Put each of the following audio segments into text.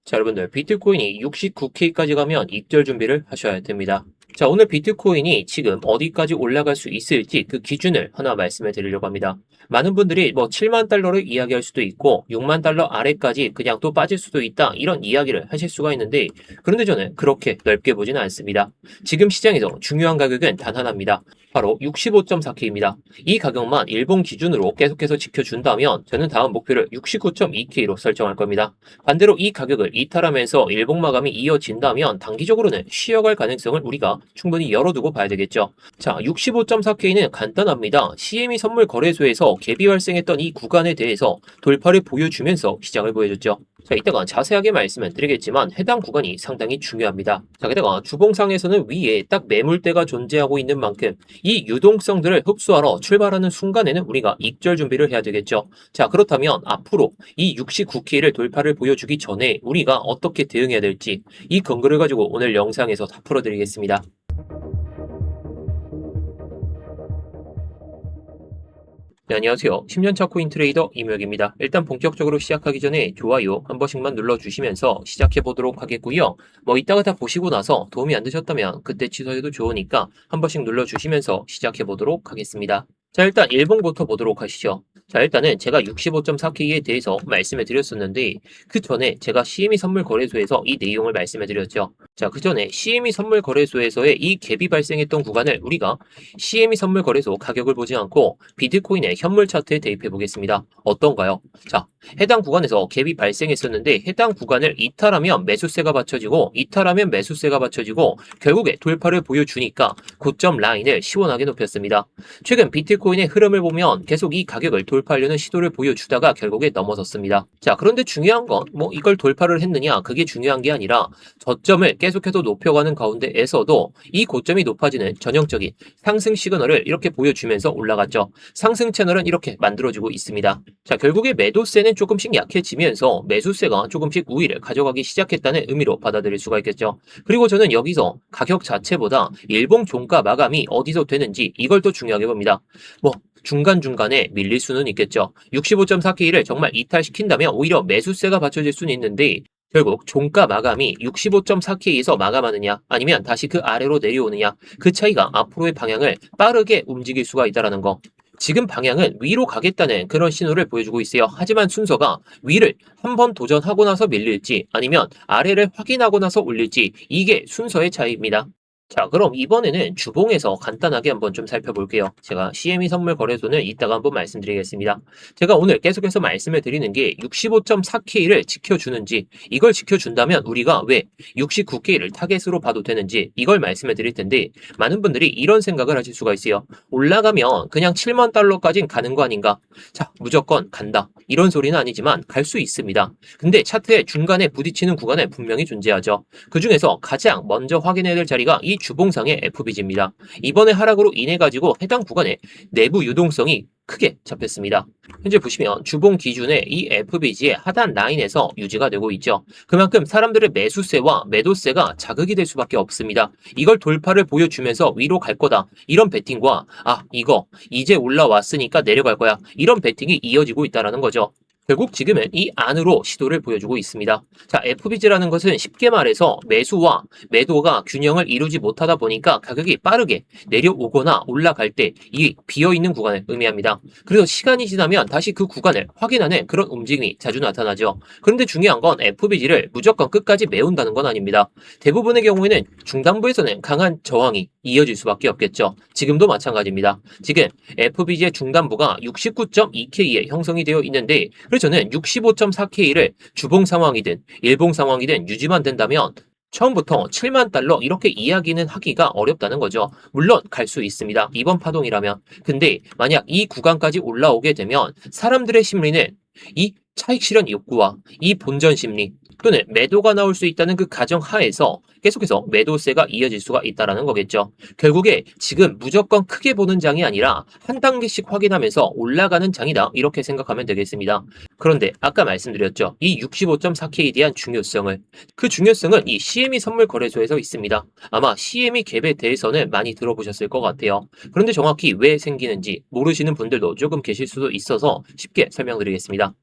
자, 여러분들, 비트코인이 69K까지 가면 입절 준비를 하셔야 됩니다. 자, 오늘 비트코인이 지금 어디까지 올라갈 수 있을지 그 기준을 하나 말씀해 드리려고 합니다. 많은 분들이 뭐 7만 달러를 이야기할 수도 있고 6만 달러 아래까지 그냥 또 빠질 수도 있다 이런 이야기를 하실 수가 있는데, 그런데 저는 그렇게 넓게 보지는 않습니다. 지금 시장에서 중요한 가격은 단 하나입니다. 바로 65.4K입니다. 이 가격만 일본 기준으로 계속해서 지켜준다면 저는 다음 목표를 69.2K로 설정할 겁니다. 반대로 이 가격을 이탈하면서 일봉 마감이 이어진다면 단기적으로는 쉬어갈 가능성을 우리가 충분히 열어두고 봐야 되겠죠. 자, 65.4K는 간단합니다. CME 선물 거래소에서 갭이 발생했던 이 구간에 대해서 돌파를 보여주면서 시작을 보여줬죠. 자, 이따가 자세하게 말씀을 드리겠지만 해당 구간이 상당히 중요합니다. 자, 게다가 주봉상에서는 위에 딱 매물대가 존재하고 있는 만큼 이 유동성들을 흡수하러 출발하는 순간에는 우리가 익절 준비를 해야 되겠죠. 자, 그렇다면 앞으로 이 69K를 돌파를 보여주기 전에 우리가 어떻게 대응해야 될지 이 근거를 가지고 오늘 영상에서 다 풀어드리겠습니다. 네, 안녕하세요. 10년차 코인 트레이더 이무혁입니다. 일단 본격적으로 시작하기 전에 좋아요 한 번씩만 눌러주시면서 시작해 보도록 하겠고요. 뭐 이따가 다 보시고 나서 도움이 안 되셨다면 그때 취소해도 좋으니까 한 번씩 눌러주시면서 시작해 보도록 하겠습니다. 자, 일단 일봉부터 보도록 하시죠. 자, 일단은 제가 65.4K에 대해서 말씀해 드렸었는데 그 전에 제가 CME 선물 거래소에서 이 내용을 말씀해 드렸죠. 자, 그 전에 CME 선물 거래소에서의 이 갭이 발생했던 구간을 우리가 CME 선물 거래소 가격을 보지 않고 비트코인의 현물 차트에 대입해 보겠습니다. 어떤가요? 자, 해당 구간에서 갭이 발생했었는데 해당 구간을 이탈하면 매수세가 받쳐지고 이탈하면 매수세가 받쳐지고 결국에 돌파를 보여주니까 고점 라인을 시원하게 높였습니다. 최근 비트코인의 흐름을 보면 계속 이 가격을 돌파하려는 시도를 보여주다가 결국에 넘어섰습니다. 자, 그런데 중요한 건 뭐 이걸 돌파를 했느냐 그게 중요한 게 아니라 저점을 계속해서 높여가는 가운데에서도 이 고점이 높아지는 전형적인 상승 시그널을 이렇게 보여주면서 올라갔죠. 상승 채널은 이렇게 만들어지고 있습니다. 자, 결국에 매도세는 조금씩 약해지면서 매수세가 조금씩 우위를 가져가기 시작했다는 의미로 받아들일 수가 있겠죠. 그리고 저는 여기서 가격 자체보다 일봉 종가 마감이 어디서 되는지 이걸 더 중요하게 봅니다. 뭐 중간중간에 밀릴 수는 있겠죠. 65.4K를 정말 이탈시킨다면 오히려 매수세가 받쳐질 수는 있는데 결국 종가 마감이 65.4K에서 마감하느냐 아니면 다시 그 아래로 내려오느냐 그 차이가 앞으로의 방향을 빠르게 움직일 수가 있다는 거. 지금 방향은 위로 가겠다는 그런 신호를 보여주고 있어요. 하지만 순서가 위를 한번 도전하고 나서 밀릴지 아니면 아래를 확인하고 나서 올릴지 이게 순서의 차이입니다. 자, 그럼 이번에는 주봉에서 간단하게 한번 좀 살펴볼게요. 제가 CME 선물 거래소는 이따가 한번 말씀드리겠습니다. 제가 오늘 계속해서 말씀을 드리는 게 65.4K를 지켜주는지 이걸 지켜준다면 우리가 왜 69K를 타겟으로 봐도 되는지 이걸 말씀을 드릴 텐데 많은 분들이 이런 생각을 하실 수가 있어요. 올라가면 그냥 7만 달러까진 가는 거 아닌가? 자, 무조건 간다. 이런 소리는 아니지만 갈 수 있습니다. 근데 차트의 중간에 부딪히는 구간은 분명히 존재하죠. 그 중에서 가장 먼저 확인해야 될 자리가 이 주봉상의 FBG입니다. 이번에 하락으로 인해 가지고 해당 구간에 내부 유동성이 크게 잡혔습니다. 현재 보시면 주봉 기준의 이 FBG의 하단 라인에서 유지가 되고 있죠. 그만큼 사람들의 매수세와 매도세가 자극이 될 수밖에 없습니다. 이걸 돌파를 보여주면서 위로 갈 거다. 이런 베팅과 이거 이제 올라왔으니까 내려갈 거야. 이런 베팅이 이어지고 있다는 거죠. 결국 지금은 이 안으로 시도를 보여주고 있습니다. 자, FBG라는 것은 쉽게 말해서 매수와 매도가 균형을 이루지 못하다 보니까 가격이 빠르게 내려오거나 올라갈 때 이 비어있는 구간을 의미합니다. 그래서 시간이 지나면 다시 그 구간을 확인하는 그런 움직임이 자주 나타나죠. 그런데 중요한 건 FBG를 무조건 끝까지 메운다는 건 아닙니다. 대부분의 경우에는 중단부에서는 강한 저항이 이어질 수밖에 없겠죠. 지금도 마찬가지입니다. 지금 FBG의 중단부가 69.2K에 형성이 되어 있는데 그래서 저는 65.4K를 주봉 상황이든 일봉 상황이든 유지만 된다면 처음부터 7만 달러 이렇게 이야기는 하기가 어렵다는 거죠. 물론 갈 수 있습니다. 이번 파동이라면. 근데 만약 이 구간까지 올라오게 되면 사람들의 심리는 이 차익 실현 욕구와 이 본전 심리 또는 매도가 나올 수 있다는 그 가정 하에서 계속해서 매도세가 이어질 수가 있다는 거겠죠. 결국에 지금 무조건 크게 보는 장이 아니라 한 단계씩 확인하면서 올라가는 장이다 이렇게 생각하면 되겠습니다. 그런데 아까 말씀드렸죠. 이 65.4K에 대한 중요성을 그 중요성은 이 CME 선물 거래소에서 있습니다. 아마 CME 갭에 대해서는 많이 들어보셨을 것 같아요. 그런데 정확히 왜 생기는지 모르시는 분들도 조금 계실 수도 있어서 쉽게 설명드리겠습니다.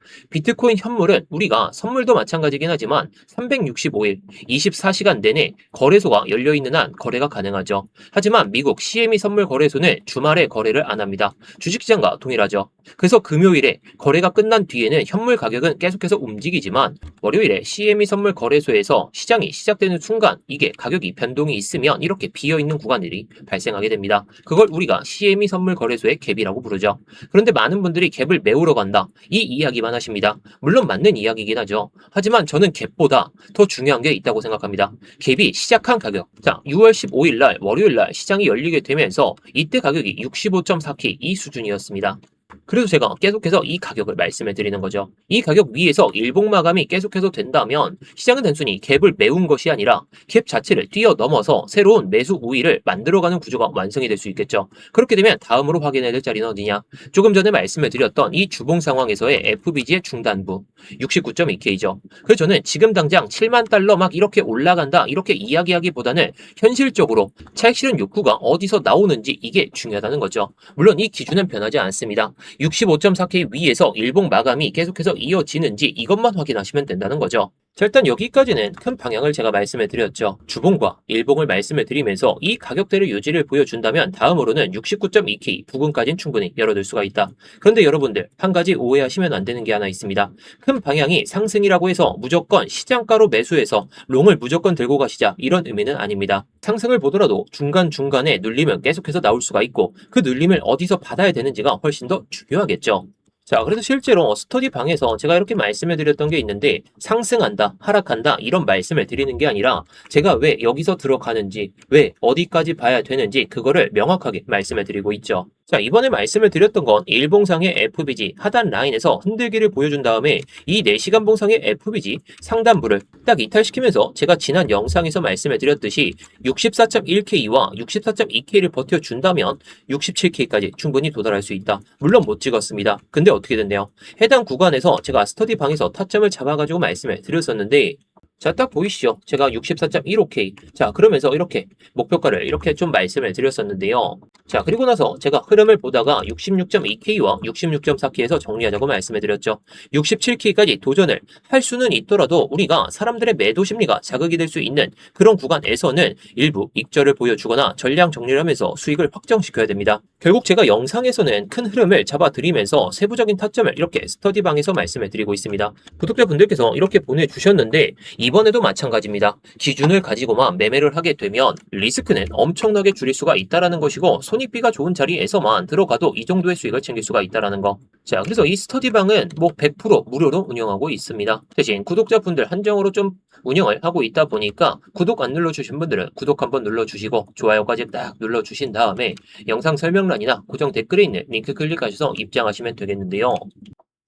비트코인 현물은 우리가 선물도 마찬가지긴 하지만 365일, 24시간 내내 거래소가 열려있는 한 거래가 가능하죠. 하지만 미국 CME 선물 거래소는 주말에 거래를 안 합니다. 주식시장과 동일하죠. 그래서 금요일에 거래가 끝난 뒤에는 현물 가격은 계속해서 움직이지만 월요일에 CME 선물 거래소에서 시장이 시작되는 순간 이게 가격이 변동이 있으면 이렇게 비어있는 구간들이 발생하게 됩니다. 그걸 우리가 CME 선물 거래소의 갭이라고 부르죠. 그런데 많은 분들이 갭을 메우러 간다. 이 이야기만 하십니다. 물론 맞는 이야기이긴 하죠. 하지만 저는 갭보다 더 중요한 게 있다고 생각합니다. 갭이 시작한 가격. 자, 6월 15일 날 월요일 날 시장이 열리게 되면서 이때 가격이 65.4K 이 수준이었습니다. 그래서 제가 계속해서 이 가격을 말씀해 드리는 거죠. 이 가격 위에서 일봉 마감이 계속해서 된다면 시장은 단순히 갭을 메운 것이 아니라 갭 자체를 뛰어넘어서 새로운 매수 우위를 만들어가는 구조가 완성이 될 수 있겠죠. 그렇게 되면 다음으로 확인해야 될 자리는 어디냐? 조금 전에 말씀을 드렸던 이 주봉 상황에서의 FBG의 중단부 69.2K죠. 그래서 저는 지금 당장 7만 달러 막 이렇게 올라간다 이렇게 이야기하기보다는 현실적으로 차익 실현 욕구가 어디서 나오는지 이게 중요하다는 거죠. 물론 이 기준은 변하지 않습니다. 65.4K 위에서 일봉 마감이 계속해서 이어지는지 이것만 확인하시면 된다는 거죠. 자, 일단 여기까지는 큰 방향을 제가 말씀을 드렸죠. 주봉과 일봉을 말씀을 드리면서 이 가격대를 유지를 보여준다면 다음으로는 69.2K 부근까지는 충분히 열어둘 수가 있다. 그런데 여러분들 한 가지 오해하시면 안 되는 게 하나 있습니다. 큰 방향이 상승이라고 해서 무조건 시장가로 매수해서 롱을 무조건 들고 가시자 이런 의미는 아닙니다. 상승을 보더라도 중간중간에 눌림은 계속해서 나올 수가 있고 그 눌림을 어디서 받아야 되는지가 훨씬 더 중요하겠죠. 자, 그래서 실제로 스터디 방에서 제가 이렇게 말씀을 드렸던 게 있는데 상승한다, 하락한다 이런 말씀을 드리는 게 아니라 제가 왜 여기서 들어가는지, 왜 어디까지 봐야 되는지 그거를 명확하게 말씀을 드리고 있죠. 자, 이번에 말씀을 드렸던 건 일봉상의 FBG 하단 라인에서 흔들기를 보여준 다음에 이 4시간 봉상의 FBG 상단부를 딱 이탈시키면서 제가 지난 영상에서 말씀을 드렸듯이 64.1K와 64.2K를 버텨준다면 67K까지 충분히 도달할 수 있다. 물론 못 찍었습니다. 근데 어떻게 됐네요. 해당 구간에서 제가 스터디 방에서 타점을 잡아가지고 말씀을 드렸었는데 자, 딱 보이시죠? 제가 64.15K. 자, 그러면서 이렇게 목표가를 이렇게 좀 말씀을 드렸었는데요. 자, 그리고 나서 제가 흐름을 보다가 66.2K와 66.4K에서 정리하자고 말씀을 드렸죠. 67K까지 도전을 할 수는 있더라도 우리가 사람들의 매도 심리가 자극이 될 수 있는 그런 구간에서는 일부 익절을 보여주거나 전량 정리를 하면서 수익을 확정시켜야 됩니다. 결국 제가 영상에서는 큰 흐름을 잡아드리면서 세부적인 타점을 이렇게 스터디방에서 말씀을 드리고 있습니다. 구독자분들께서 이렇게 보내주셨는데 이번에도 마찬가지입니다. 기준을 가지고만 매매를 하게 되면 리스크는 엄청나게 줄일 수가 있다는 것이고 손익비가 좋은 자리에서만 들어가도 이 정도의 수익을 챙길 수가 있다는 거. 자, 그래서 이 스터디방은 뭐 100% 무료로 운영하고 있습니다. 대신 구독자분들 한정으로 좀 운영을 하고 있다 보니까 구독 안 눌러주신 분들은 구독 한번 눌러주시고 좋아요까지 딱 눌러주신 다음에 영상 설명란이나 고정 댓글에 있는 링크 클릭하셔서 입장하시면 되겠는데요.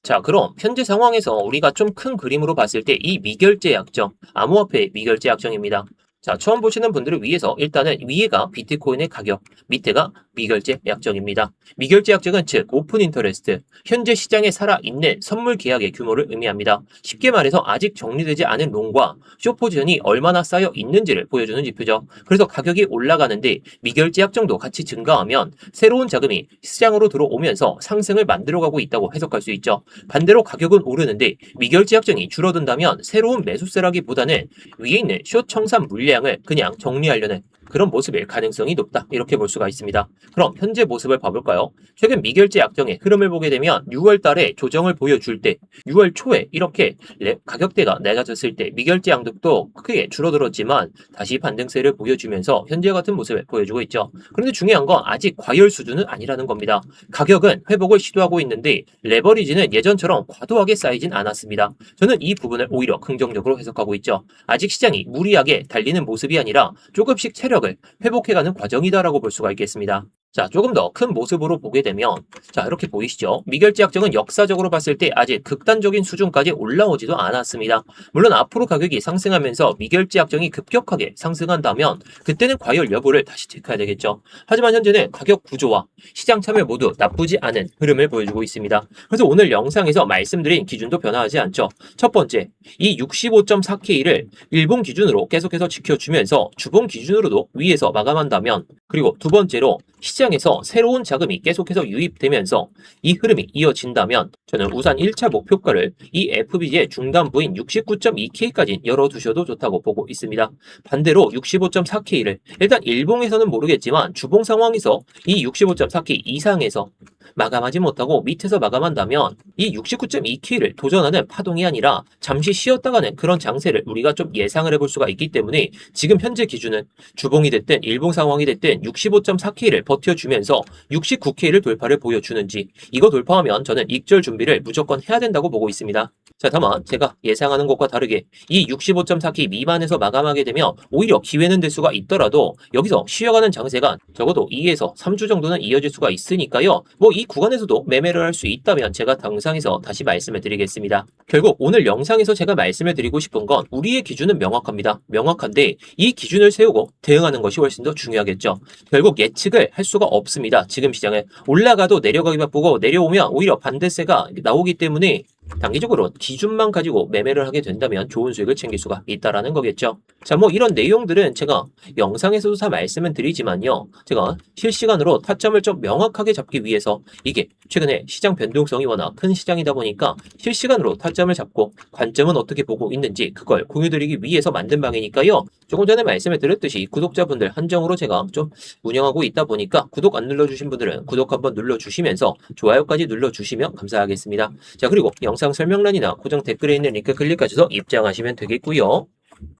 자, 그럼 현재 상황에서 우리가 좀 큰 그림으로 봤을 때 이 미결제 약정, 암호화폐 미결제 약정입니다. 자, 처음 보시는 분들을 위해서 일단은 위에가 비트코인의 가격, 밑에가 미결제 약정입니다. 미결제 약정은 즉 오픈 인터레스트, 현재 시장에 살아있는 선물 계약의 규모를 의미합니다. 쉽게 말해서 아직 정리되지 않은 롱과 숏 포지션이 얼마나 쌓여 있는지를 보여주는 지표죠. 그래서 가격이 올라가는데 미결제 약정도 같이 증가하면 새로운 자금이 시장으로 들어오면서 상승을 만들어가고 있다고 해석할 수 있죠. 반대로 가격은 오르는데 미결제 약정이 줄어든다면 새로운 매수세라기보다는 위에 있는 숏 청산 물량을 그냥 정리하려는 그런 모습일 가능성이 높다. 이렇게 볼 수가 있습니다. 그럼 현재 모습을 봐볼까요? 최근 미결제 약정의 흐름을 보게 되면 6월 달에 조정을 보여줄 때 6월 초에 이렇게 가격대가 낮아졌을 때 미결제 양극도 크게 줄어들었지만 다시 반등세를 보여주면서 현재 같은 모습을 보여주고 있죠. 그런데 중요한 건 아직 과열 수준은 아니라는 겁니다. 가격은 회복을 시도하고 있는데 레버리지는 예전처럼 과도하게 쌓이진 않았습니다. 저는 이 부분을 오히려 긍정적으로 해석하고 있죠. 아직 시장이 무리하게 달리는 모습이 아니라 조금씩 체력을 회복해가는 과정이다라고 볼 수가 있겠습니다. 자, 조금 더 큰 모습으로 보게 되면 자, 이렇게 보이시죠? 미결제 약정은 역사적으로 봤을 때 아직 극단적인 수준까지 올라오지도 않았습니다. 물론 앞으로 가격이 상승하면서 미결제 약정이 급격하게 상승한다면 그때는 과열 여부를 다시 체크해야 되겠죠. 하지만 현재는 가격 구조와 시장 참여 모두 나쁘지 않은 흐름을 보여주고 있습니다. 그래서 오늘 영상에서 말씀드린 기준도 변화하지 않죠. 첫 번째, 이 65.4K를 일봉 기준으로 계속해서 지켜주면서 주봉 기준으로도 위에서 마감한다면 그리고 두 번째로 시장 시장에서 새로운 자금이 계속해서 유입되면서 이 흐름이 이어진다면 저는 우선 1차 목표가를 이 FBG의 중간부인 69.2K까지 열어두셔도 좋다고 보고 있습니다. 반대로 65.4K를 일단 일봉에서는 모르겠지만 주봉 상황에서 이 65.4K 이상에서 마감하지 못하고 밑에서 마감한다면 이 69.2K를 도전하는 파동이 아니라 잠시 쉬었다가는 그런 장세를 우리가 좀 예상을 해볼 수가 있기 때문에 지금 현재 기준은 주봉이 됐든 일봉 상황이 됐든 65.4K를 버텨주면서 69K를 돌파를 보여주는지 이거 돌파하면 저는 익절 준비를 무조건 해야 된다고 보고 있습니다. 자, 다만 제가 예상하는 것과 다르게 이 65.4K 미만에서 마감하게 되면 오히려 기회는 될 수가 있더라도 여기서 쉬어가는 장세가 적어도 2에서 3주 정도는 이어질 수가 있으니까요. 뭐 이 구간에서도 매매를 할 수 있다면 제가 당상에서 다시 말씀을 드리겠습니다. 결국 오늘 영상에서 제가 말씀을 드리고 싶은 건 우리의 기준은 명확합니다. 명확한데 이 기준을 세우고 대응하는 것이 훨씬 더 중요하겠죠. 결국 예측을 할 수가 없습니다. 지금 시장에 올라가도 내려가기 바쁘고 내려오면 오히려 반대세가 나오기 때문에 단기적으로 기준만 가지고 매매를 하게 된다면 좋은 수익을 챙길 수가 있다라는 거겠죠. 자, 뭐 이런 내용들은 제가 영상에서도 다 말씀을 드리지만요. 제가 실시간으로 타점을 좀 명확하게 잡기 위해서 이게 최근에 시장 변동성이 워낙 큰 시장이다 보니까 실시간으로 타점을 잡고 관점은 어떻게 보고 있는지 그걸 공유드리기 위해서 만든 방이니까요. 조금 전에 말씀을 드렸듯이 구독자분들 한정으로 제가 좀 운영하고 있다 보니까 구독 안 눌러주신 분들은 구독 한번 눌러주시면서 좋아요까지 눌러주시면 감사하겠습니다. 자, 그리고 영상 설명란이나 고정 댓글에 있는 링크 클릭하셔서 입장하시면 되겠고요.